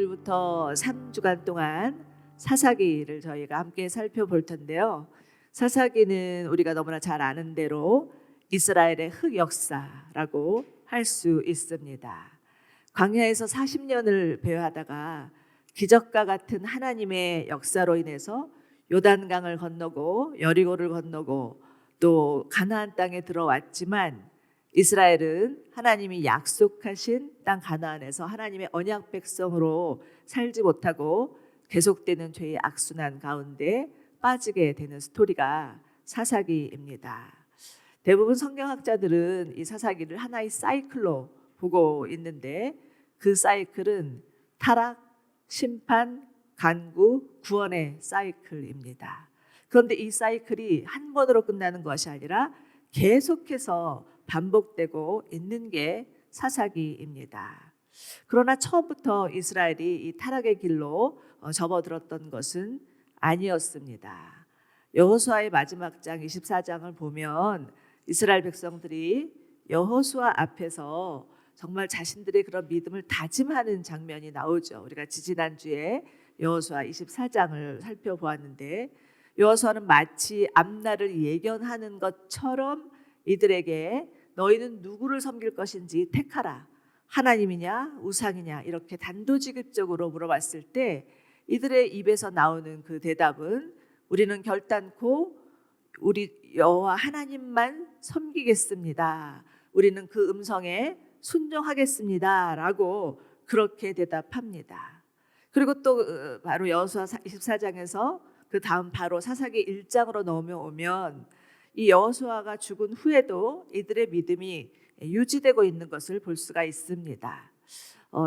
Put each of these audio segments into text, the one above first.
주부터 3주간 동안 사사기를 저희가 함께 살펴볼 텐데요. 사사기는 우리가 너무나 잘 아는 대로 이스라엘의 흑역사라고 할 수 있습니다. 광야에서 40년을 배회하다가 기적과 같은 하나님의 역사로 인해서 요단강을 건너고 여리고를 건너고 또 가나안 땅에 들어왔지만 이스라엘은 하나님이 약속하신 땅 가나안에서 하나님의 언약 백성으로 살지 못하고 계속되는 죄의 악순환 가운데 빠지게 되는 스토리가 사사기입니다. 대부분 성경학자들은 이 사사기를 하나의 사이클로 보고 있는데 그 사이클은 타락, 심판, 간구, 구원의 사이클입니다. 그런데 이 사이클이 한 번으로 끝나는 것이 아니라 계속해서 반복되고 있는 게 사사기입니다. 그러나 처음부터 이스라엘이 이 타락의 길로 접어들었던 것은 아니었습니다. 여호수아의 마지막 장 24장을 보면 이스라엘 백성들이 여호수아 앞에서 정말 자신들의 그런 믿음을 다짐하는 장면이 나오죠. 우리가 지지난주에 여호수아 24장을 살펴보았는데 여호수아는 마치 앞날을 예견하는 것처럼 이들에게 너희는 누구를 섬길 것인지 택하라. 하나님이냐 우상이냐 이렇게 단도직입적으로 물어봤을 때 이들의 입에서 나오는 그 대답은 우리는 결단코 우리 여호와 하나님만 섬기겠습니다. 우리는 그 음성에 순종하겠습니다 라고 그렇게 대답합니다. 그리고 또 바로 여호수아 24장에서 그 다음 바로 사사기 1장으로 넘어오면 이 여호수아가 죽은 후에도 이들의 믿음이 유지되고 있는 것을 볼 수가 있습니다.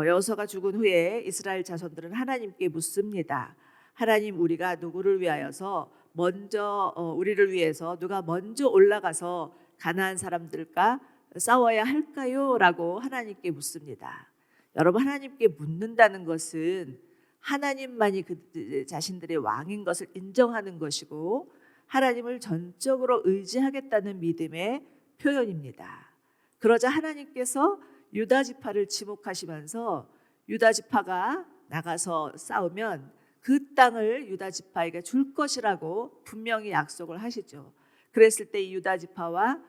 여호수아가 죽은 후에 이스라엘 자손들은 하나님께 묻습니다. 하나님, 우리가 누구를 위하여서 먼저 우리를 위해서 누가 먼저 올라가서 가나안 사람들과 싸워야 할까요? 라고 하나님께 묻습니다. 여러분, 하나님께 묻는다는 것은 하나님만이 그 자신들의 왕인 것을 인정하는 것이고 하나님을 전적으로 의지하겠다는 믿음의 표현입니다. 그러자 하나님께서 유다 지파를 지목하시면서 유다 지파가 나가서 싸우면 그 땅을 유다 지파에게 줄 것이라고 분명히 약속을 하시죠. 그랬을 때 이 유다 지파가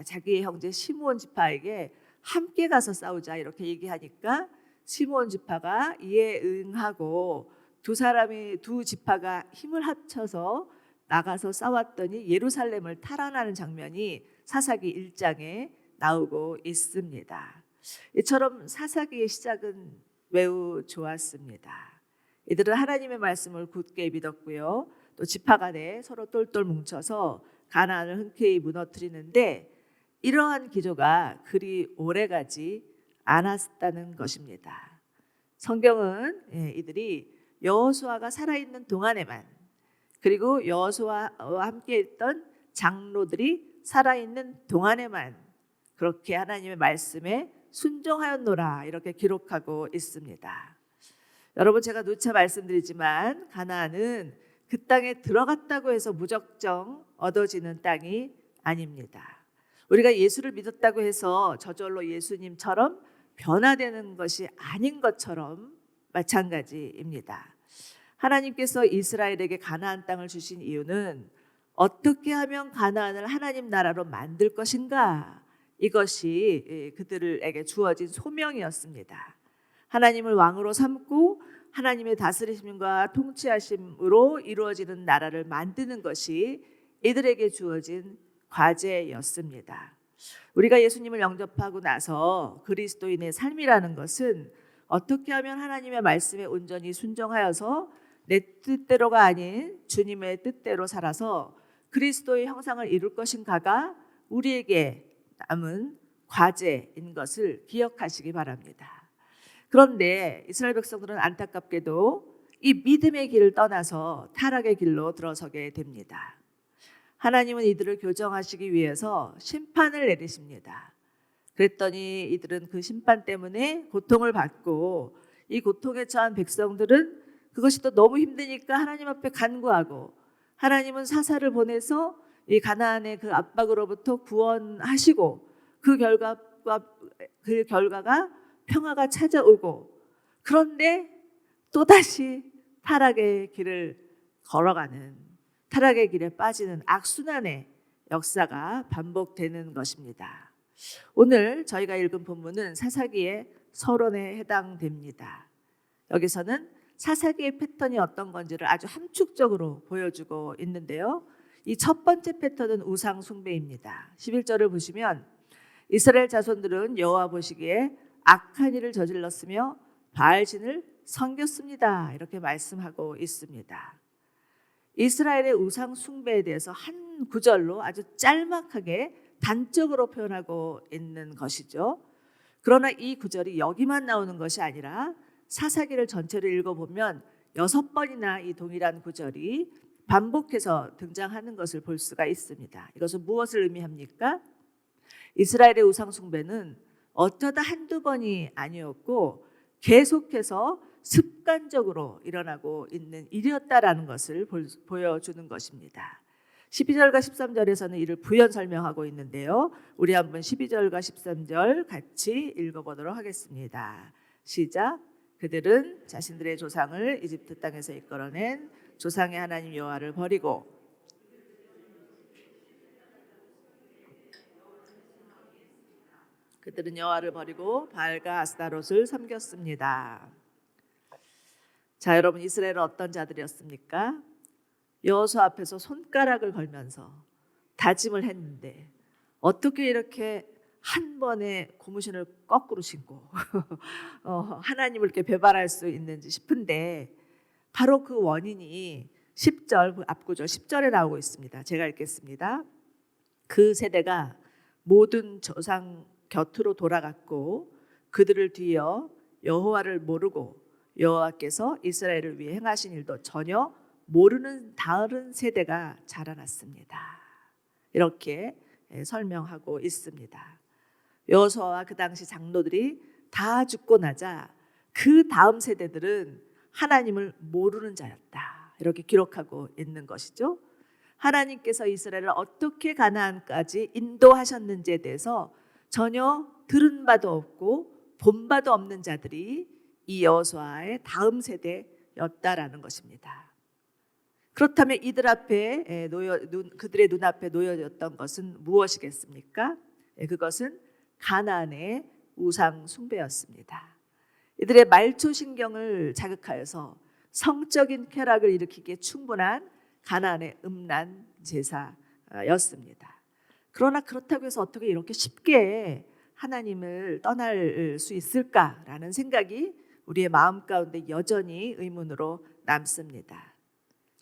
자기의 형제 시므온 지파에게 함께 가서 싸우자 이렇게 얘기하니까 시므온 지파가 이에 응하고 두 지파가 힘을 합쳐서 나가서 싸웠더니 예루살렘을 탈환하는 장면이 사사기 1장에 나오고 있습니다. 이처럼 사사기의 시작은 매우 좋았습니다. 이들은 하나님의 말씀을 굳게 믿었고요. 또 지파 간에 서로 똘똘 뭉쳐서 가나안을 흔쾌히 무너뜨리는데 이러한 기조가 그리 오래가지 않았다는 것입니다. 성경은 이들이 여호수아가 살아있는 동안에만 그리고 여호수아와 함께 있던 장로들이 살아있는 동안에만 그렇게 하나님의 말씀에 순종하였노라 이렇게 기록하고 있습니다. 여러분, 제가 누차 말씀드리지만 가나안은 그 땅에 들어갔다고 해서 무작정 얻어지는 땅이 아닙니다. 우리가 예수를 믿었다고 해서 저절로 예수님처럼 변화되는 것이 아닌 것처럼 마찬가지입니다. 하나님께서 이스라엘에게 가나안 땅을 주신 이유는 어떻게 하면 가나안을 하나님 나라로 만들 것인가? 이것이 그들에게 주어진 소명이었습니다. 하나님을 왕으로 삼고 하나님의 다스리심과 통치하심으로 이루어지는 나라를 만드는 것이 이들에게 주어진 과제였습니다. 우리가 예수님을 영접하고 나서 그리스도인의 삶이라는 것은 어떻게 하면 하나님의 말씀에 온전히 순종하여서 내 뜻대로가 아닌 주님의 뜻대로 살아서 그리스도의 형상을 이룰 것인가가 우리에게 남은 과제인 것을 기억하시기 바랍니다. 그런데 이스라엘 백성들은 안타깝게도 이 믿음의 길을 떠나서 타락의 길로 들어서게 됩니다. 하나님은 이들을 교정하시기 위해서 심판을 내리십니다. 그랬더니 이들은 그 심판 때문에 고통을 받고 이 고통에 처한 백성들은 그것이 또 너무 힘드니까 하나님 앞에 간구하고 하나님은 사사를 보내서 이 가나안의 그 압박으로부터 구원하시고 그 결과가 평화가 찾아오고 그런데 또다시 타락의 길을 걸어가는, 타락의 길에 빠지는 악순환의 역사가 반복되는 것입니다. 오늘 저희가 읽은 본문은 사사기의 서론에 해당됩니다. 여기서는 사사기의 패턴이 어떤 건지를 아주 함축적으로 보여주고 있는데요. 이 첫 번째 패턴은 우상 숭배입니다. 11절을 보시면 이스라엘 자손들은 여호와 보시기에 악한 일을 저질렀으며 바알신을 섬겼습니다. 이렇게 말씀하고 있습니다. 이스라엘의 우상 숭배에 대해서 한 구절로 아주 짤막하게 단적으로 표현하고 있는 것이죠. 그러나 이 구절이 여기만 나오는 것이 아니라 사사기를 전체를 읽어보면 6번이나 이 동일한 구절이 반복해서 등장하는 것을 볼 수가 있습니다. 이것은 무엇을 의미합니까? 이스라엘의 우상 숭배는 어쩌다 한두 번이 아니었고 계속해서 습관적으로 일어나고 있는 일이었다라는 것을 보여주는 것입니다. 12절과 13절에서는 이를 부연 설명하고 있는데요. 우리 한번 12절과 13절 같이 읽어보도록 하겠습니다. 시작. 그들은 자신들의 조상을 이집트 땅에서 이끌어낸 조상의 하나님 여호와를 버리고 바알과 아스타롯을 섬겼습니다. 자, 여러분, 이스라엘은 어떤 자들이었습니까? 여호수아 앞에서 손가락을 걸면서 다짐을 했는데 어떻게 이렇게 한 번에 고무신을 거꾸로 신고 하나님을 이렇게 배반할 수 있는지 싶은데 바로 그 원인이 10절, 그 앞구절 10절에 나오고 있습니다. 제가 읽겠습니다. 그 세대가 모든 조상 곁으로 돌아갔고 그들을 뒤이어 여호와를 모르고 여호와께서 이스라엘을 위해 행하신 일도 전혀 모르는 다른 세대가 자라났습니다. 이렇게 설명하고 있습니다. 여호수아와 그 당시 장로들이 다 죽고 나자 그 다음 세대들은 하나님을 모르는 자였다. 이렇게 기록하고 있는 것이죠. 하나님께서 이스라엘을 어떻게 가나안까지 인도하셨는지에 대해서 전혀 들은 바도 없고 본 바도 없는 자들이 이 여호수아의 다음 세대였다라는 것입니다. 그렇다면 이들 앞에 그들의 눈앞에 놓여졌던 것은 무엇이겠습니까? 그것은 가나안의 우상 숭배였습니다. 이들의 말초신경을 자극하여서 성적인 쾌락을 일으키기에 충분한 가나안의 음란 제사였습니다. 그러나 그렇다고 해서 어떻게 이렇게 쉽게 하나님을 떠날 수 있을까라는 생각이 우리의 마음 가운데 여전히 의문으로 남습니다.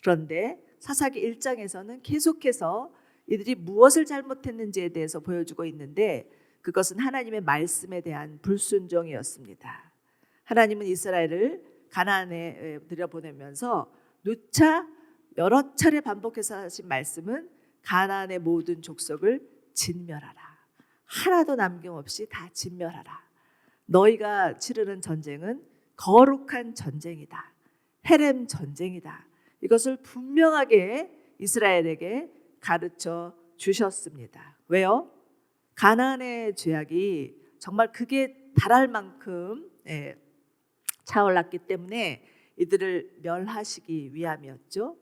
그런데 사사기 1장에서는 계속해서 이들이 무엇을 잘못했는지에 대해서 보여주고 있는데 그것은 하나님의 말씀에 대한 불순종이었습니다. 하나님은 이스라엘을 가나안에 들여보내면서 누차 여러 차례 반복해서 하신 말씀은 가나안의 모든 족속을 진멸하라. 하나도 남김없이 다 진멸하라. 너희가 치르는 전쟁은 거룩한 전쟁이다. 헤렘 전쟁이다. 이것을 분명하게 이스라엘에게 가르쳐 주셨습니다. 왜요? 가나안의 죄악이 정말 극에 달할 만큼 차올랐기 때문에 이들을 멸하시기 위함이었죠.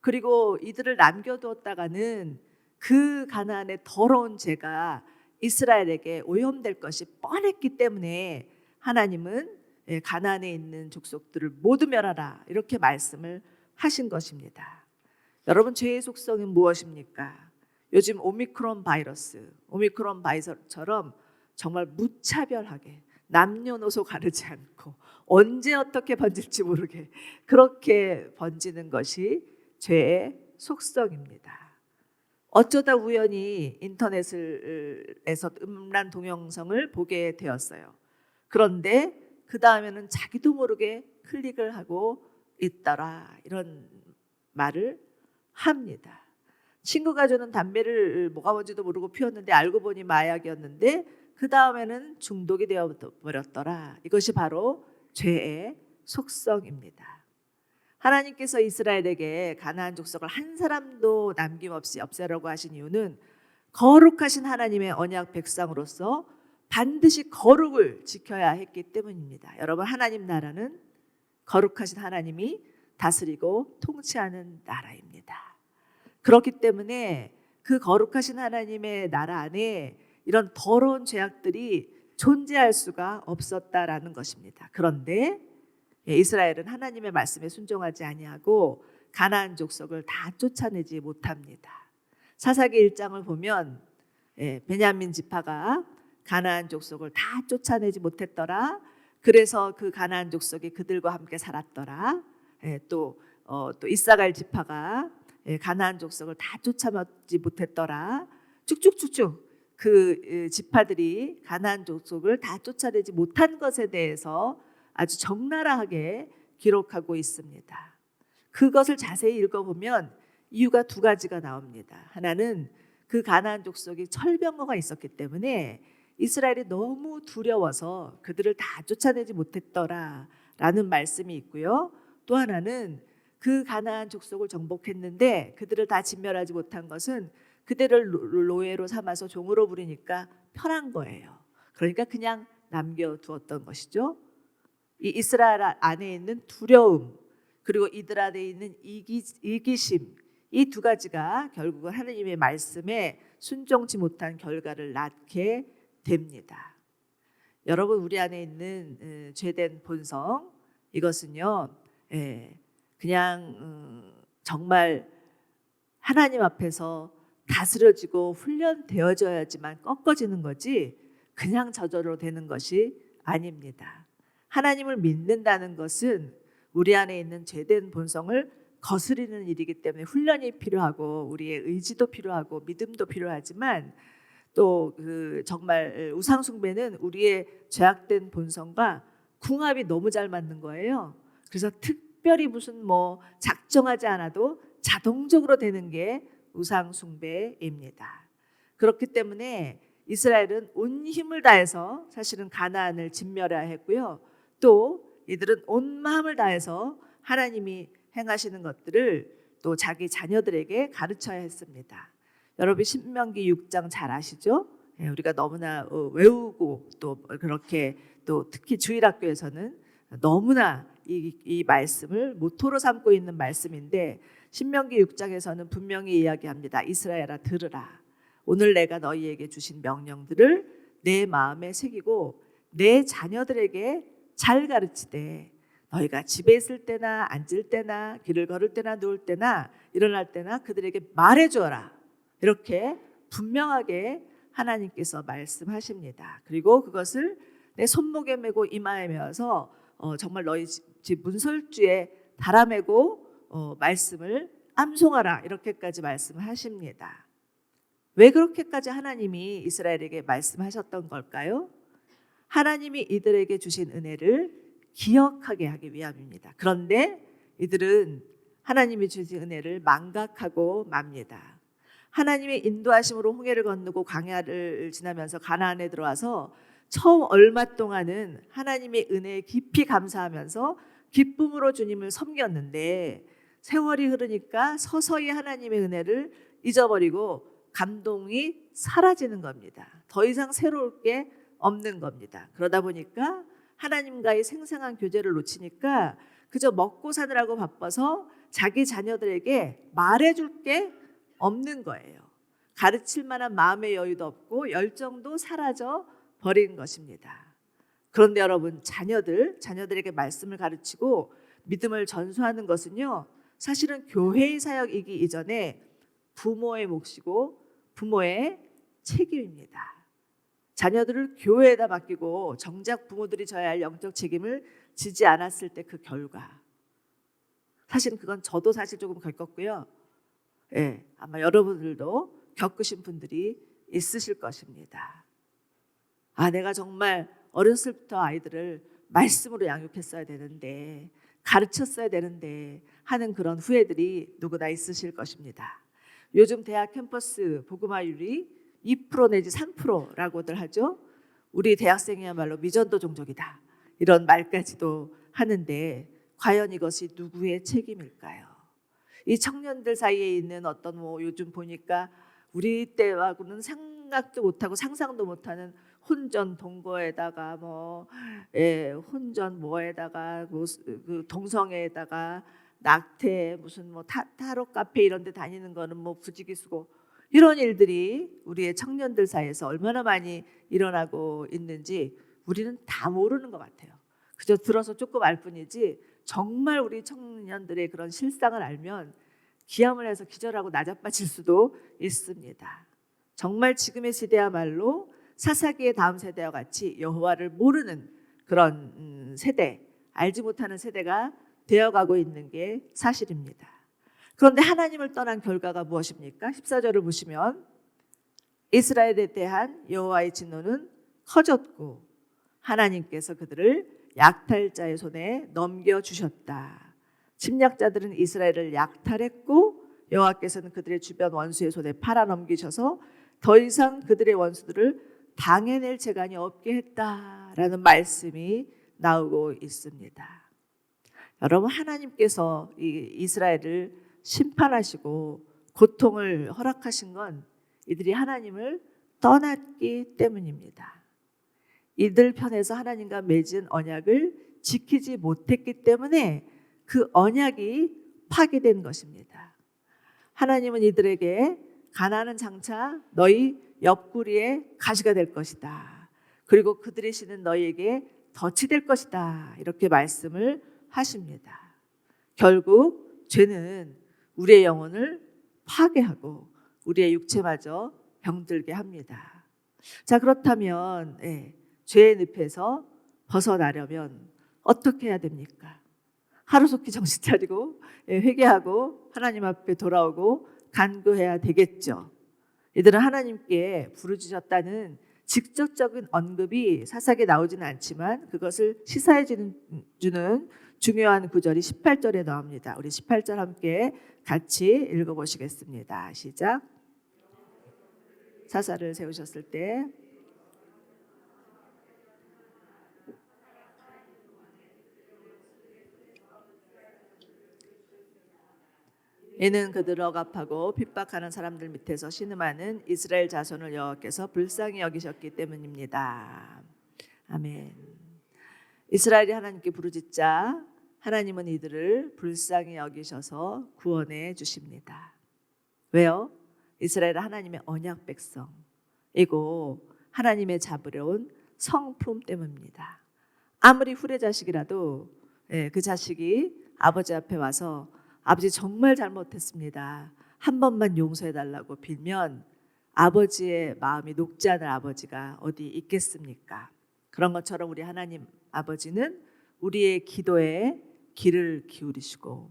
그리고 이들을 남겨두었다가는 그 가나안의 더러운 죄가 이스라엘에게 오염될 것이 뻔했기 때문에 하나님은 가나안에 있는 족속들을 모두 멸하라 이렇게 말씀을 하신 것입니다. 여러분, 죄의 속성은 무엇입니까? 요즘 오미크론 바이러스처럼 정말 무차별하게 남녀노소 가르지 않고 언제 어떻게 번질지 모르게 그렇게 번지는 것이 죄의 속성입니다. 어쩌다 우연히 인터넷에서 음란 동영상을 보게 되었어요. 그런데 그 다음에는 자기도 모르게 클릭을 하고 있더라 이런 말을 합니다. 친구가 주는 담배를 뭐가 뭔지도 모르고 피웠는데 알고 보니 마약이었는데 그 다음에는 중독이 되어버렸더라. 이것이 바로 죄의 속성입니다. 하나님께서 이스라엘에게 가나안 족속을 한 사람도 남김없이 없애라고 하신 이유는 거룩하신 하나님의 언약 백성으로서 반드시 거룩을 지켜야 했기 때문입니다. 여러분, 하나님 나라는 거룩하신 하나님이 다스리고 통치하는 나라입니다. 그렇기 때문에 그 거룩하신 하나님의 나라 안에 이런 더러운 죄악들이 존재할 수가 없었다라는 것입니다. 그런데 이스라엘은 하나님의 말씀에 순종하지 아니하고 가나안 족속을 다 쫓아내지 못합니다. 사사기 1장을 보면 베냐민 지파가 가나안 족속을 다 쫓아내지 못했더라. 그래서 그 가나안 족속이 그들과 함께 살았더라. 또 이사갈 지파가 가나안 족속을 다 쫓아내지 못했더라. 쭉쭉쭉쭉 그 지파들이 가나안 족속을 다 쫓아내지 못한 것에 대해서 아주 적나라하게 기록하고 있습니다. 그것을 자세히 읽어보면 이유가 두 가지가 나옵니다. 하나는 그 가나안 족속이 철병거가 있었기 때문에 이스라엘이 너무 두려워서 그들을 다 쫓아내지 못했더라라는 말씀이 있고요. 또 하나는 그 가나안 족속을 정복했는데 그들을 다 진멸하지 못한 것은 그들을 노예로 삼아서 종으로 부리니까 편한 거예요. 그러니까 그냥 남겨두었던 것이죠. 이 이스라엘 안에 있는 두려움, 그리고 이들 안에 있는 이기심, 이 두 가지가 결국은 하나님의 말씀에 순종치 못한 결과를 낳게 됩니다. 여러분, 우리 안에 있는 죄된 본성, 이것은요 그냥 정말 하나님 앞에서 다스려지고 훈련되어져야지만 꺾어지는 거지 그냥 저절로 되는 것이 아닙니다. 하나님을 믿는다는 것은 우리 안에 있는 죄된 본성을 거스리는 일이기 때문에 훈련이 필요하고 우리의 의지도 필요하고 믿음도 필요하지만 또 정말 우상 숭배는 우리의 죄악된 본성과 궁합이 너무 잘 맞는 거예요. 그래서 특별히 무슨 작정하지 않아도 자동적으로 되는 게 우상 숭배입니다. 그렇기 때문에 이스라엘은 온 힘을 다해서 사실은 가나안을 진멸해야 했고요. 또 이들은 온 마음을 다해서 하나님이 행하시는 것들을 또 자기 자녀들에게 가르쳐야 했습니다. 여러분, 신명기 6장 잘 아시죠? 우리가 너무나 외우고 또 그렇게 또 특히 주일학교에서는 너무나 이 말씀을 모토로 삼고 있는 말씀인데, 신명기 6장에서는 분명히 이야기합니다. 이스라엘아, 들으라. 오늘 내가 너희에게 주신 명령들을 내 마음에 새기고 내 자녀들에게 잘 가르치되 너희가 집에 있을 때나 앉을 때나 길을 걸을 때나 누울 때나 일어날 때나 그들에게 말해주어라. 이렇게 분명하게 하나님께서 말씀하십니다. 그리고 그것을 내 손목에 메고 이마에 메어서 정말 너희 집 문설주에 달아매고 말씀을 암송하라. 이렇게까지 말씀하십니다. 왜 그렇게까지 하나님이 이스라엘에게 말씀하셨던 걸까요? 하나님이 이들에게 주신 은혜를 기억하게 하기 위함입니다. 그런데 이들은 하나님이 주신 은혜를 망각하고 맙니다. 하나님의 인도하심으로 홍해를 건너고 광야를 지나면서 가나안에 들어와서 처음 얼마 동안은 하나님의 은혜에 깊이 감사하면서 기쁨으로 주님을 섬겼는데 세월이 흐르니까 서서히 하나님의 은혜를 잊어버리고 감동이 사라지는 겁니다. 더 이상 새로울 게 없는 겁니다. 그러다 보니까 하나님과의 생생한 교제를 놓치니까 그저 먹고 사느라고 바빠서 자기 자녀들에게 말해줄 게 없는 거예요. 가르칠 만한 마음의 여유도 없고 열정도 사라져 버린 것입니다. 그런데 여러분, 자녀들에게 말씀을 가르치고 믿음을 전수하는 것은요, 사실은 교회의 사역이기 이전에 부모의 몫이고 부모의 책임입니다. 자녀들을 교회에다 맡기고 정작 부모들이 져야 할 영적 책임을 지지 않았을 때 그 결과, 사실은 그건 저도 사실 조금 겪었고요. 아마 여러분들도 겪으신 분들이 있으실 것입니다. 내가 정말 어렸을 때부터 아이들을 말씀으로 양육했어야 되는데, 가르쳤어야 되는데 하는 그런 후회들이 누구나 있으실 것입니다. 요즘 대학 캠퍼스 복음화율이 2% 내지 3%라고들 하죠. 우리 대학생이야말로 미전도 종족이다, 이런 말까지도 하는데 과연 이것이 누구의 책임일까요? 이 청년들 사이에 있는 어떤 요즘 보니까 우리 때하고는 생각도 못하고 상상도 못하는 혼전 동거에다가 혼전 뭐에다가 그 동성애에다가 낙태 무슨 타로 카페 이런 데 다니는 거는 부지기수고 이런 일들이 우리의 청년들 사이에서 얼마나 많이 일어나고 있는지 우리는 다 모르는 것 같아요. 그저 들어서 조금 알 뿐이지 정말 우리 청년들의 그런 실상을 알면 기함을 해서 기절하고 나자빠질 수도 있습니다. 정말 지금의 시대야말로 사사기의 다음 세대와 같이 여호와를 모르는 그런 세대, 알지 못하는 세대가 되어가고 있는 게 사실입니다. 그런데 하나님을 떠난 결과가 무엇입니까? 14절을 보시면 이스라엘에 대한 여호와의 진노는 커졌고 하나님께서 그들을 약탈자의 손에 넘겨주셨다. 침략자들은 이스라엘을 약탈했고 여호와께서는 그들의 주변 원수의 손에 팔아넘기셔서 더 이상 그들의 원수들을 당해낼 재간이 없게 했다라는 말씀이 나오고 있습니다. 여러분, 하나님께서 이스라엘을 심판하시고 고통을 허락하신 건 이들이 하나님을 떠났기 때문입니다. 이들 편에서 하나님과 맺은 언약을 지키지 못했기 때문에 그 언약이 파괴된 것입니다. 하나님은 이들에게 가나안은 장차 너희 옆구리에 가시가 될 것이다. 그리고 그들의 신은 너희에게 덫이 될 것이다. 이렇게 말씀을 하십니다. 결국 죄는 우리의 영혼을 파괴하고 우리의 육체마저 병들게 합니다. 자, 그렇다면 죄의 늪에서 벗어나려면 어떻게 해야 됩니까? 하루속히 정신 차리고 회개하고 하나님 앞에 돌아오고 간구해야 되겠죠. 이들은 하나님께 부르짖었다는 직접적인 언급이 사사기에 나오지는 않지만 그것을 시사해 주는 중요한 구절이 18절에 나옵니다. 우리 18절 함께 같이 읽어보시겠습니다. 시작. 사사를 세우셨을 때 이는 그들을 억압하고 핍박하는 사람들 밑에서 신음하는 이스라엘 자손을 여호와께서 불쌍히 여기셨기 때문입니다. 아멘. 이스라엘이 하나님께 부르짖자 하나님은 이들을 불쌍히 여기셔서 구원해 주십니다. 왜요? 이스라엘은 하나님의 언약 백성이고 하나님의 잡으려온 성품 때문입니다. 아무리 후레자식이라도 그 자식이 아버지 앞에 와서 아버지 정말 잘못했습니다. 한 번만 용서해달라고 빌면 아버지의 마음이 녹지 않을 아버지가 어디 있겠습니까? 그런 것처럼 우리 하나님 아버지는 우리의 기도에 귀를 기울이시고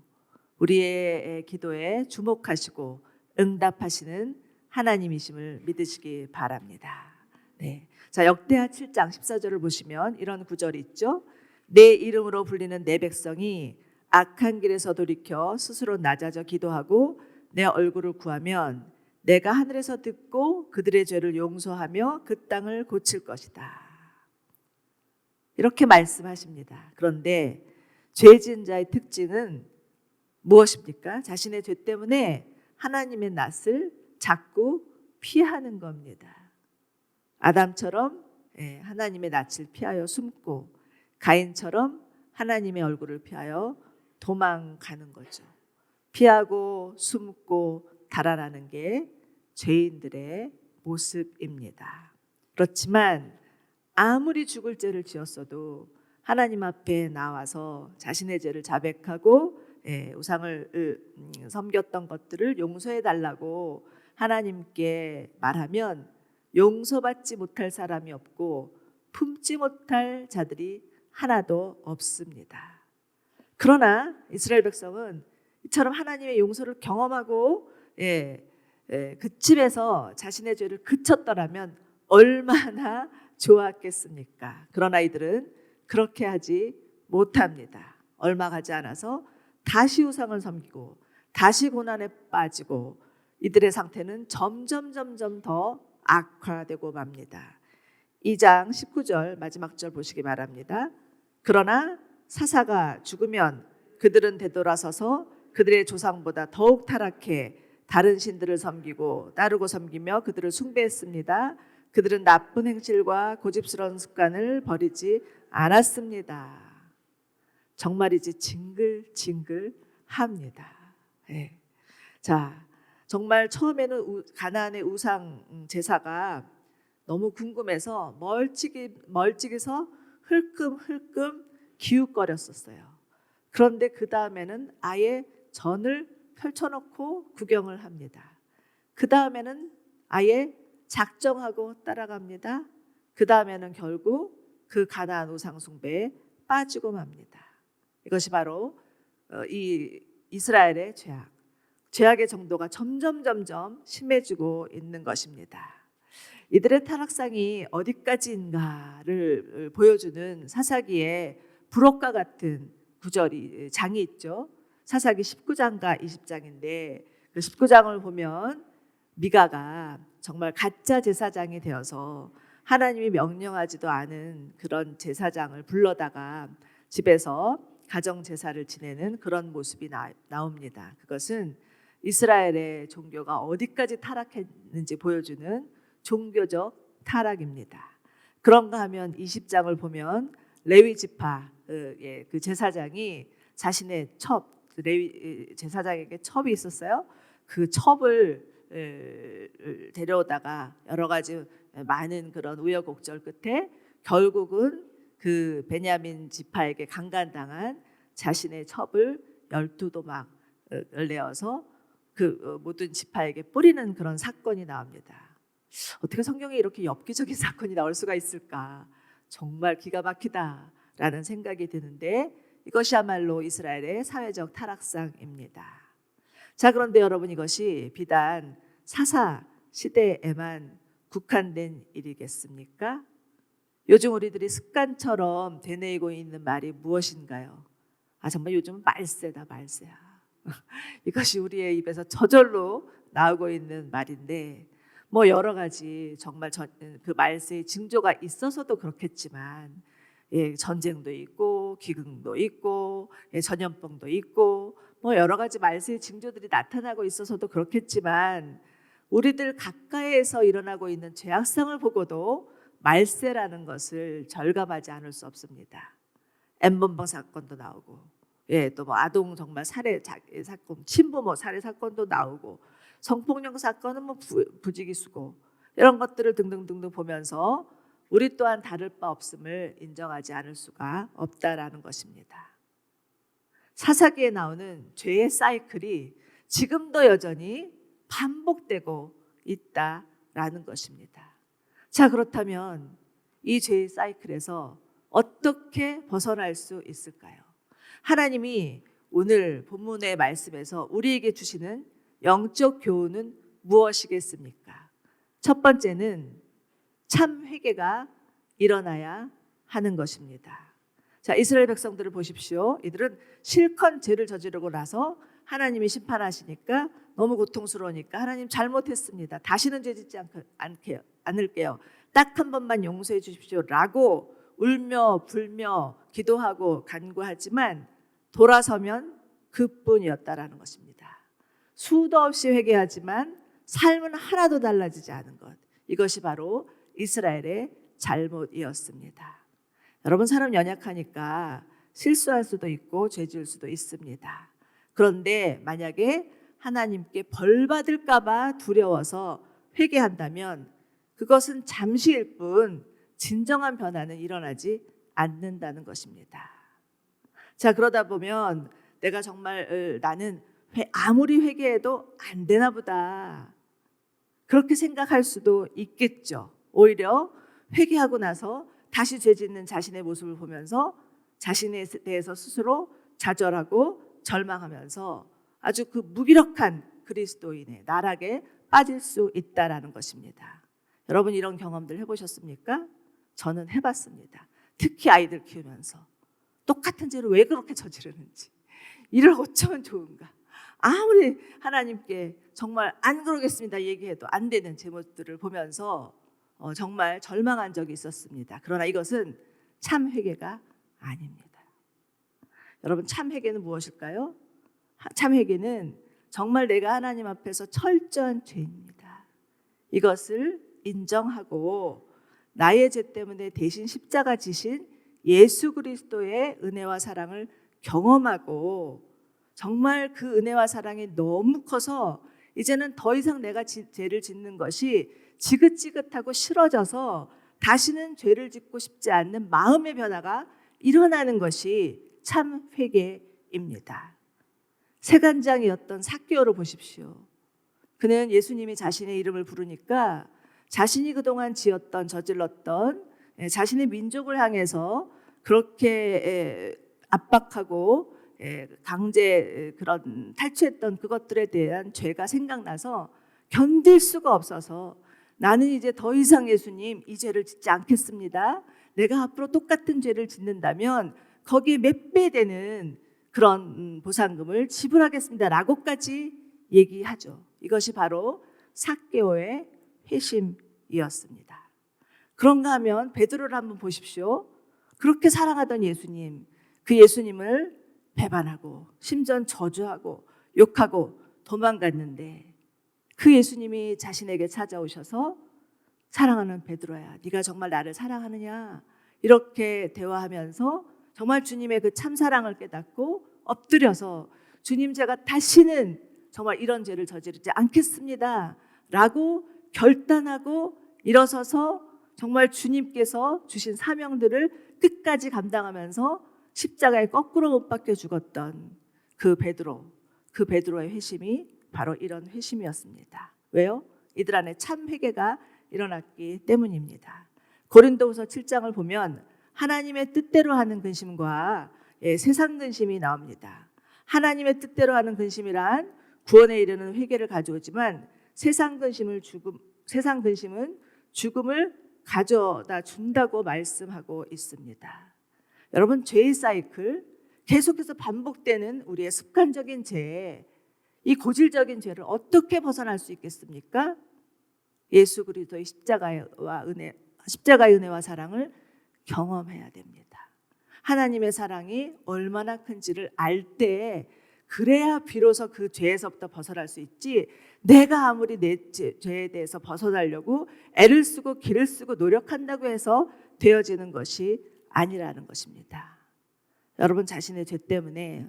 우리의 기도에 주목하시고 응답하시는 하나님이심을 믿으시기 바랍니다. 네. 자, 역대하 7장 14절을 보시면 이런 구절이 있죠. 내 이름으로 불리는 내 백성이 악한 길에서 돌이켜 스스로 낮아져 기도하고 내 얼굴을 구하면 내가 하늘에서 듣고 그들의 죄를 용서하며 그 땅을 고칠 것이다. 이렇게 말씀하십니다. 그런데 죄 지은 자의 특징은 무엇입니까? 자신의 죄 때문에 하나님의 낯을 자꾸 피하는 겁니다. 아담처럼 하나님의 낯을 피하여 숨고 가인처럼 하나님의 얼굴을 피하여 도망가는 거죠. 피하고 숨고 달아나는 게 죄인들의 모습입니다. 그렇지만 아무리 죽을 죄를 지었어도 하나님 앞에 나와서 자신의 죄를 자백하고 우상을 섬겼던 것들을 용서해 달라고 하나님께 말하면 용서받지 못할 사람이 없고 품지 못할 자들이 하나도 없습니다. 그러나 이스라엘 백성은 이처럼 하나님의 용서를 경험하고 그 집에서 자신의 죄를 그쳤더라면 얼마나 좋았겠습니까? 그러나 이들은 그렇게 하지 못합니다. 얼마 가지 않아서 다시 우상을 섬기고 다시 고난에 빠지고 이들의 상태는 점점 더 악화되고 맙니다. 2장 19절 마지막 절 보시기 바랍니다. 그러나 사사가 죽으면 그들은 되돌아서서 그들의 조상보다 더욱 타락해 다른 신들을 섬기고 따르고 섬기며 그들을 숭배했습니다. 그들은 나쁜 행실과 고집스러운 습관을 버리지 않았습니다. 정말이지 징글징글합니다. 예. 자, 정말 처음에는 가나안의 우상 제사가 너무 궁금해서 멀찍이서 흘끔흘끔 기웃거렸었어요. 그런데 그 다음에는 아예 전을 펼쳐놓고 구경을 합니다. 그 다음에는 아예 작정하고 따라갑니다. 그 다음에는 결국 그 가나안 우상 숭배에 빠지고 맙니다. 이것이 바로 이 이스라엘의 죄악의 정도가 점점 심해지고 있는 것입니다. 이들의 타락상이 어디까지인가를 보여주는 사사기에 부록과 같은 장이 있죠. 사사기 19장과 20장인데 그 19장을 보면 미가가 정말 가짜 제사장이 되어서 하나님이 명령하지도 않은 그런 제사장을 불러다가 집에서 가정 제사를 지내는 그런 모습이 나옵니다. 그것은 이스라엘의 종교가 어디까지 타락했는지 보여주는 종교적 타락입니다. 그런가 하면 20장을 보면 레위 지파의 그 제사장이 자신의 레위 제사장에게 첩이 있었어요. 그 첩을 데려오다가 여러 가지 많은 그런 우여곡절 끝에 결국은 그 베냐민 지파에게 강간당한 자신의 첩을 12도막을 내어서 그 모든 지파에게 뿌리는 그런 사건이 나옵니다. 어떻게 성경에 이렇게 엽기적인 사건이 나올 수가 있을까? 정말 기가 막히다라는 생각이 드는데 이것이야말로 이스라엘의 사회적 타락상입니다. 자, 그런데 여러분, 이것이 비단 사사 시대에만 국한된 일이겠습니까? 요즘 우리들이 습관처럼 되뇌이고 있는 말이 무엇인가요? 정말 요즘은 말세다, 말세야. 이것이 우리의 입에서 저절로 나오고 있는 말인데 뭐 여러 가지 정말 그 말세의 징조가 있어서도 그렇겠지만 전쟁도 있고 기근도 있고 전염병도 있고 뭐 여러 가지 말세의 징조들이 나타나고 있어서도 그렇겠지만 우리들 가까이에서 일어나고 있는 죄악상을 보고도 말세라는 것을 절감하지 않을 수 없습니다. N번방 사건도 나오고 또 뭐 아동 정말 살해 사건, 친부모 살해 사건도 나오고 성폭력 사건은 뭐 부지기수고 이런 것들을 등등등등 보면서 우리 또한 다를 바 없음을 인정하지 않을 수가 없다라는 것입니다. 사사기에 나오는 죄의 사이클이 지금도 여전히 반복되고 있다라는 것입니다. 자, 그렇다면 이 죄의 사이클에서 어떻게 벗어날 수 있을까요? 하나님이 오늘 본문의 말씀에서 우리에게 주시는 영적 교훈은 무엇이겠습니까? 첫 번째는 참 회개가 일어나야 하는 것입니다. 자, 이스라엘 백성들을 보십시오. 이들은 실컷 죄를 저지르고 나서 하나님이 심판하시니까 너무 고통스러우니까 하나님 잘못했습니다. 다시는 죄 짓지 않을게요. 딱 한 번만 용서해 주십시오라고 울며 불며 기도하고 간구하지만 돌아서면 그뿐이었다라는 것입니다. 수도 없이 회개하지만 삶은 하나도 달라지지 않은 것. 이것이 바로 이스라엘의 잘못이었습니다. 여러분, 사람 연약하니까 실수할 수도 있고 죄 지을 수도 있습니다. 그런데 만약에 하나님께 벌 받을까 봐 두려워서 회개한다면 그것은 잠시일 뿐 진정한 변화는 일어나지 않는다는 것입니다. 자, 그러다 보면 내가 정말 나는 아무리 회개해도 안 되나 보다 그렇게 생각할 수도 있겠죠. 오히려 회개하고 나서 다시 죄 짓는 자신의 모습을 보면서 자신에 대해서 스스로 좌절하고 절망하면서 아주 그 무기력한 그리스도인의 나락에 빠질 수 있다라는 것입니다. 여러분, 이런 경험들 해보셨습니까? 저는 해봤습니다. 특히 아이들 키우면서 똑같은 죄를 왜 그렇게 저지르는지, 이를 어쩌면 좋은가, 아무리 하나님께 정말 안 그러겠습니다 얘기해도 안 되는 제목들을 보면서 정말 절망한 적이 있었습니다. 그러나 이것은 참 회개가 아닙니다. 여러분, 참 회개는 무엇일까요? 참 회개는 정말 내가 하나님 앞에서 철저한 죄입니다. 이것을 인정하고 나의 죄 때문에 대신 십자가 지신 예수 그리스도의 은혜와 사랑을 경험하고 정말 그 은혜와 사랑이 너무 커서 이제는 더 이상 내가 죄를 짓는 것이 지긋지긋하고 싫어져서 다시는 죄를 짓고 싶지 않는 마음의 변화가 일어나는 것이 참 회개입니다. 세간장이었던 삭개오를 보십시오. 그는 예수님이 자신의 이름을 부르니까 자신이 그동안 저질렀던 자신의 민족을 향해서 그렇게 압박하고 강제 그런 탈취했던 그것들에 대한 죄가 생각나서 견딜 수가 없어서 나는 이제 더 이상 예수님 이 죄를 짓지 않겠습니다. 내가 앞으로 똑같은 죄를 짓는다면 거기에 몇 배 되는 그런 보상금을 지불하겠습니다 라고까지 얘기하죠. 이것이 바로 삭개오의 회심이었습니다. 그런가 하면 베드로를 한번 보십시오. 그렇게 사랑하던 예수님, 그 예수님을 배반하고 심지어 저주하고 욕하고 도망갔는데 그 예수님이 자신에게 찾아오셔서 사랑하는 베드로야, 네가 정말 나를 사랑하느냐? 이렇게 대화하면서 정말 주님의 그 참사랑을 깨닫고 엎드려서 주님, 제가 다시는 정말 이런 죄를 저지르지 않겠습니다 라고 결단하고 일어서서 정말 주님께서 주신 사명들을 끝까지 감당하면서 십자가에 거꾸로 못 박혀 죽었던 그 베드로의 회심이 바로 이런 회심이었습니다. 왜요? 이들 안에 참 회개가 일어났기 때문입니다. 고린도후서 7장을 보면 하나님의 뜻대로 하는 근심과 세상 근심이 나옵니다. 하나님의 뜻대로 하는 근심이란 구원에 이르는 회개를 가져오지만 세상 근심은 죽음을 가져다 준다고 말씀하고 있습니다. 여러분, 죄의 사이클, 계속해서 반복되는 우리의 습관적인 죄, 이 고질적인 죄를 어떻게 벗어날 수 있겠습니까? 예수 그리스도의 십자가의 은혜와 사랑을 경험해야 됩니다. 하나님의 사랑이 얼마나 큰지를 알 때 그래야 비로소 그 죄에서부터 벗어날 수 있지, 내가 아무리 내 죄에 대해서 벗어나려고 애를 쓰고 기를 쓰고 노력한다고 해서 되어지는 것이 아니라는 것입니다. 여러분, 자신의 죄 때문에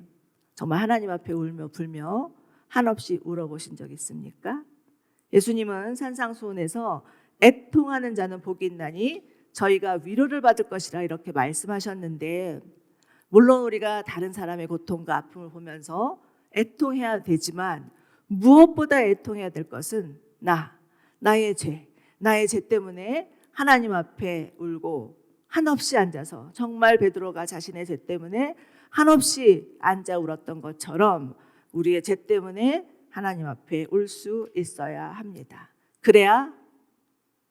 정말 하나님 앞에 울며 불며 한없이 울어보신 적 있습니까? 예수님은 산상수훈에서 애통하는 자는 복이 있나니 저희가 위로를 받을 것이라 이렇게 말씀하셨는데, 물론 우리가 다른 사람의 고통과 아픔을 보면서 애통해야 되지만 무엇보다 애통해야 될 것은 나의 죄 때문에 하나님 앞에 울고 한없이 앉아서, 정말 베드로가 자신의 죄 때문에 한없이 앉아 울었던 것처럼 우리의 죄 때문에 하나님 앞에 울 수 있어야 합니다. 그래야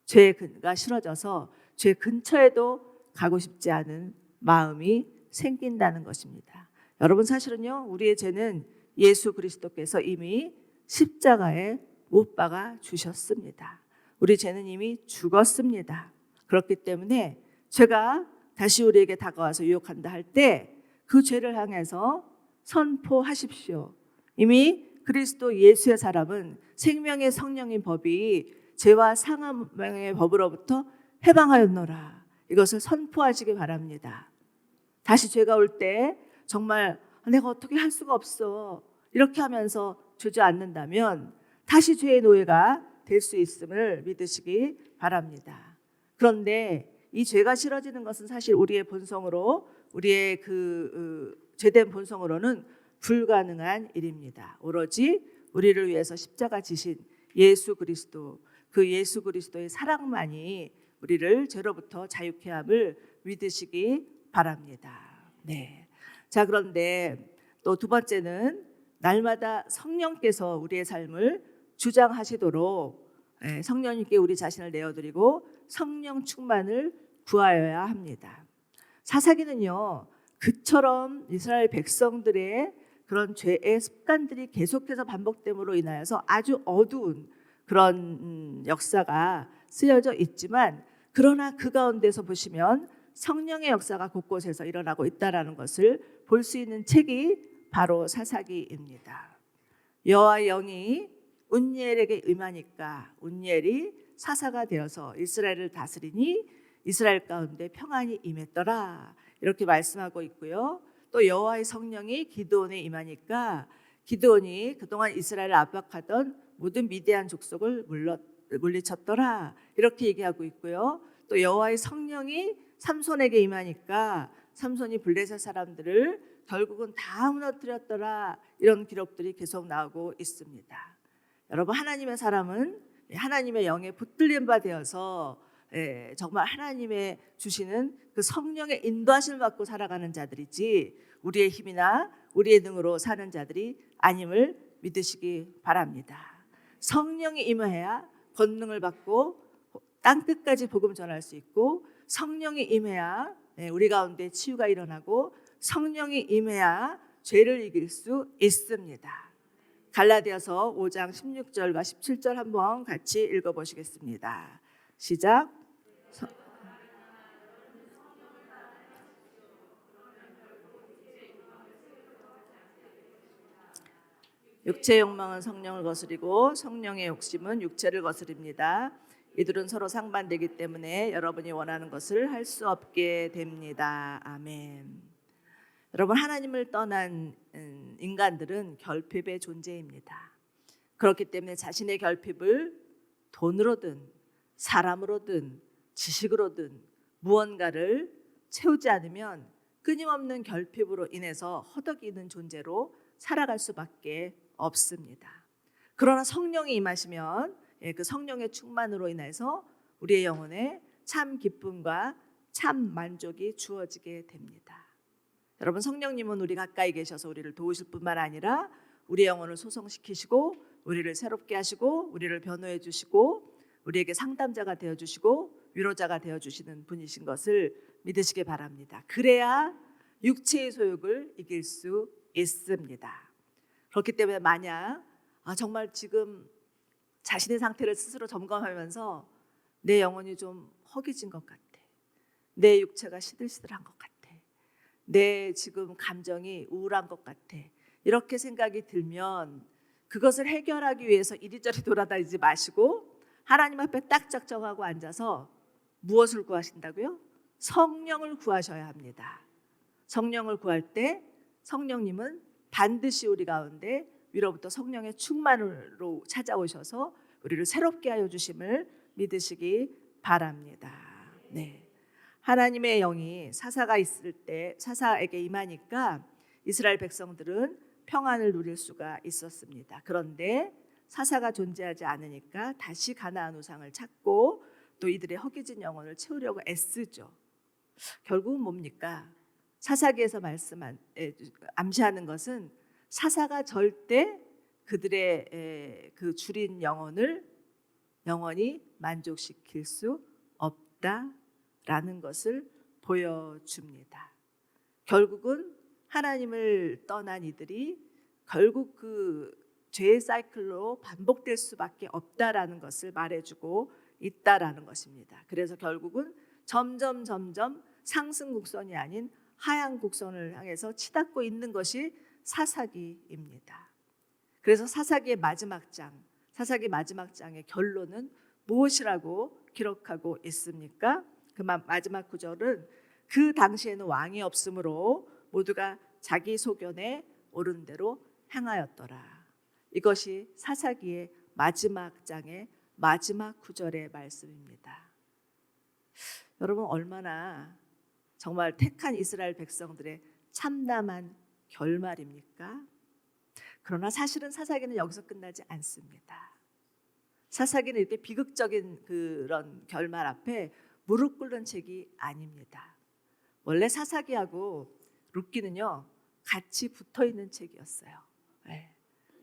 죄가 싫어져서 죄 근처에도 가고 싶지 않은 마음이 생긴다는 것입니다. 여러분, 사실은요, 우리의 죄는 예수 그리스도께서 이미 십자가에 못 박아 주셨습니다. 우리 죄는 이미 죽었습니다. 그렇기 때문에 죄가 다시 우리에게 다가와서 유혹한다 할 때 그 죄를 향해서 선포하십시오. 이미 그리스도 예수의 사람은 생명의 성령인 법이 죄와 사망의 법으로부터 해방하였노라. 이것을 선포하시기 바랍니다. 다시 죄가 올 때 정말 내가 어떻게 할 수가 없어 이렇게 하면서 주저앉는다면 다시 죄의 노예가 될 수 있음을 믿으시기 바랍니다. 그런데 이 죄가 싫어지는 것은 사실 우리의 본성으로, 우리의 죄된 본성으로는 불가능한 일입니다. 오로지 우리를 위해서 십자가 지신 예수 그리스도, 그 예수 그리스도의 사랑만이 우리를 죄로부터 자유케 함을 믿으시기 바랍니다. 네. 자, 그런데 또 두 번째는 날마다 성령께서 우리의 삶을 주장하시도록 성령님께 우리 자신을 내어드리고 성령 충만을 구하여야 합니다. 사사기는요, 그처럼 이스라엘 백성들의 그런 죄의 습관들이 계속해서 반복됨으로 인하여서 아주 어두운 그런 역사가 쓰여져 있지만, 그러나 그 가운데서 보시면 성령의 역사가 곳곳에서 일어나고 있다는 것을 볼 수 있는 책이 바로 사사기입니다. 여호와의 영이 운니엘에게 임하니까 운니엘이 사사가 되어서 이스라엘을 다스리니 이스라엘 가운데 평안이 임했더라. 이렇게 말씀하고 있고요. 또 여호와의 성령이 기드온에 임하니까 기드온이 그동안 이스라엘을 압박하던 모든 미디안 족속을 물리쳤더라. 이렇게 얘기하고 있고요. 또 여호와의 성령이 삼손에게 임하니까 삼손이 블레셋 사람들을 결국은 다 무너뜨렸더라. 이런 기록들이 계속 나오고 있습니다. 여러분, 하나님의 사람은 하나님의 영에 붙들린 바 되어서 정말 하나님의 주시는 그 성령의 인도하심을 받고 살아가는 자들이지 우리의 힘이나 우리의 능으로 사는 자들이 아님을 믿으시기 바랍니다. 성령이 임해야 권능을 받고 땅 끝까지 복음 전할 수 있고, 성령이 임해야 우리 가운데 치유가 일어나고, 성령이 임해야 죄를 이길 수 있습니다. 갈라디아서 5장 16절과 17절 한번 같이 읽어보시겠습니다. 시작. 육체의 욕망은 성령을 거스리고 성령의 욕심은 육체를 거스립니다. 이들은 서로 상반되기 때문에 여러분이 원하는 것을 할 수 없게 됩니다. 아멘. 여러분, 하나님을 떠난 인간들은 결핍의 존재입니다. 그렇기 때문에 자신의 결핍을 돈으로든 사람으로든 지식으로든 무언가를 채우지 않으면 끊임없는 결핍으로 인해서 허덕이는 존재로 살아갈 수밖에 없습니다. 그러나 성령이 임하시면 그 성령의 충만으로 인해서 우리의 영혼에 참 기쁨과 참 만족이 주어지게 됩니다. 여러분, 성령님은 우리 가까이 계셔서 우리를 도우실 뿐만 아니라 우리의 영혼을 소성시키시고 우리를 새롭게 하시고 우리를 변호해 주시고 우리에게 상담자가 되어주시고 위로자가 되어주시는 분이신 것을 믿으시기 바랍니다. 그래야 육체의 소욕을 이길 수 있습니다. 그렇기 때문에 만약 정말 지금 자신의 상태를 스스로 점검하면서 내 영혼이 좀 허기진 것 같아, 내 육체가 시들시들한 것 같아, 내 지금 감정이 우울한 것 같아, 이렇게 생각이 들면 그것을 해결하기 위해서 이리저리 돌아다니지 마시고 하나님 앞에 딱 작정하고 앉아서 무엇을 구하신다고요? 성령을 구하셔야 합니다. 성령을 구할 때 성령님은 반드시 우리 가운데 위로부터 성령의 충만으로 찾아오셔서 우리를 새롭게 하여 주심을 믿으시기 바랍니다. 네. 하나님의 영이 사사가 있을 때 사사에게 임하니까 이스라엘 백성들은 평안을 누릴 수가 있었습니다. 그런데 사사가 존재하지 않으니까 다시 가나안 우상을 찾고 또 이들의 허기진 영혼을 채우려고 애쓰죠. 결국은 뭡니까? 사사기에서 암시하는 것은 사사가 절대 그들의 그 줄인 영원히 만족시킬 수 없다라는 것을 보여줍니다. 결국은 하나님을 떠난 이들이 결국 그 죄의 사이클로 반복될 수밖에 없다라는 것을 말해주고 있다라는 것입니다. 그래서 결국은 점점 상승 곡선이 아닌 하향 곡선을 향해서 치닫고 있는 것이 사사기입니다. 그래서 사사기 마지막 장의 결론은 무엇이라고 기록하고 있습니까? 그 마지막 구절은 그 당시에는 왕이 없으므로 모두가 자기 소견에 옳은 대로 행하였더라. 이것이 사사기의 마지막 장의 마지막 구절의 말씀입니다. 여러분, 얼마나 정말 택한 이스라엘 백성들의 참담한 결말입니까? 그러나 사실은 사사기는 여기서 끝나지 않습니다. 사사기는 이렇게 비극적인 그런 결말 앞에 무릎 꿇는 책이 아닙니다. 원래 사사기하고 룻기는요 같이 붙어 있는 책이었어요. 네.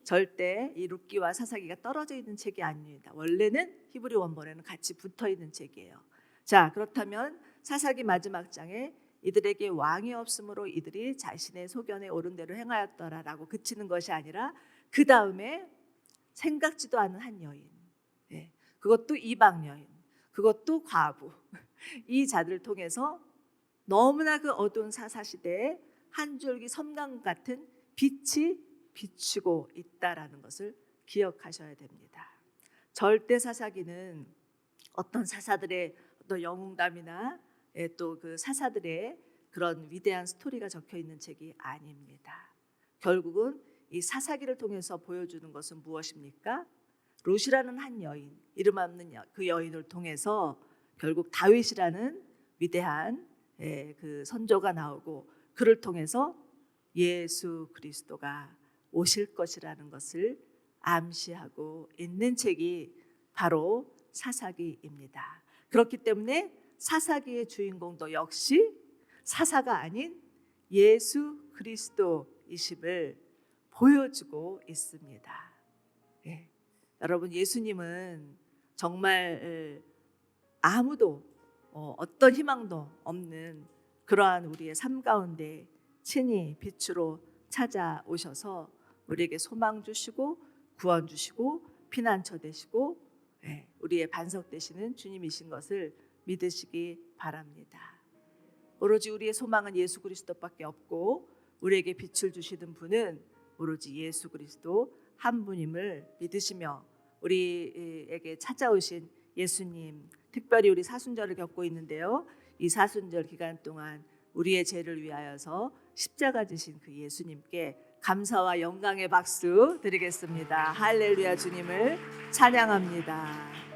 절대 이 룻기와 사사기가 떨어져 있는 책이 아닙니다. 원래는 히브리 원본에는 같이 붙어 있는 책이에요. 자, 그렇다면 사사기 마지막 장에 이들에게 왕이 없으므로 이들이 자신의 소견에 옳은 대로 행하였더라라고 그치는 것이 아니라 그 다음에 생각지도 않은 한 여인, 그것도 이방 여인, 그것도 과부, 이 자들을 통해서 너무나 그 어두운 사사시대에 한 줄기 섬광 같은 빛이 비추고 있다라는 것을 기억하셔야 됩니다. 절대 사사기는 어떤 사사들의 어떤 영웅담이나 또 그 사사들의 그런 위대한 스토리가 적혀 있는 책이 아닙니다. 결국은 이 사사기를 통해서 보여주는 것은 무엇입니까? 롯이라는 한 여인, 이름 없는 그 여인을 통해서 결국 다윗이라는 위대한 그 선조가 나오고, 그를 통해서 예수 그리스도가 오실 것이라는 것을 암시하고 있는 책이 바로 사사기입니다. 그렇기 때문에 사사기의 주인공도 역시 사사가 아닌 예수 그리스도이심을 보여주고 있습니다. 예. 여러분, 예수님은 정말 아무도 어떤 희망도 없는 그러한 우리의 삶 가운데 친히 빛으로 찾아오셔서 우리에게 소망 주시고 구원 주시고 피난처 되시고 우리의 반석 되시는 주님이신 것을 믿으시기 바랍니다. 오로지 우리의 소망은 예수 그리스도밖에 없고 우리에게 빛을 주시는 분은 오로지 예수 그리스도 한 분임을 믿으시며, 우리에게 찾아오신 예수님, 특별히 우리 사순절을 겪고 있는데요, 이 사순절 기간 동안 우리의 죄를 위하여서 십자가 지신 그 예수님께 감사와 영광의 박수 드리겠습니다. 할렐루야, 주님을 찬양합니다.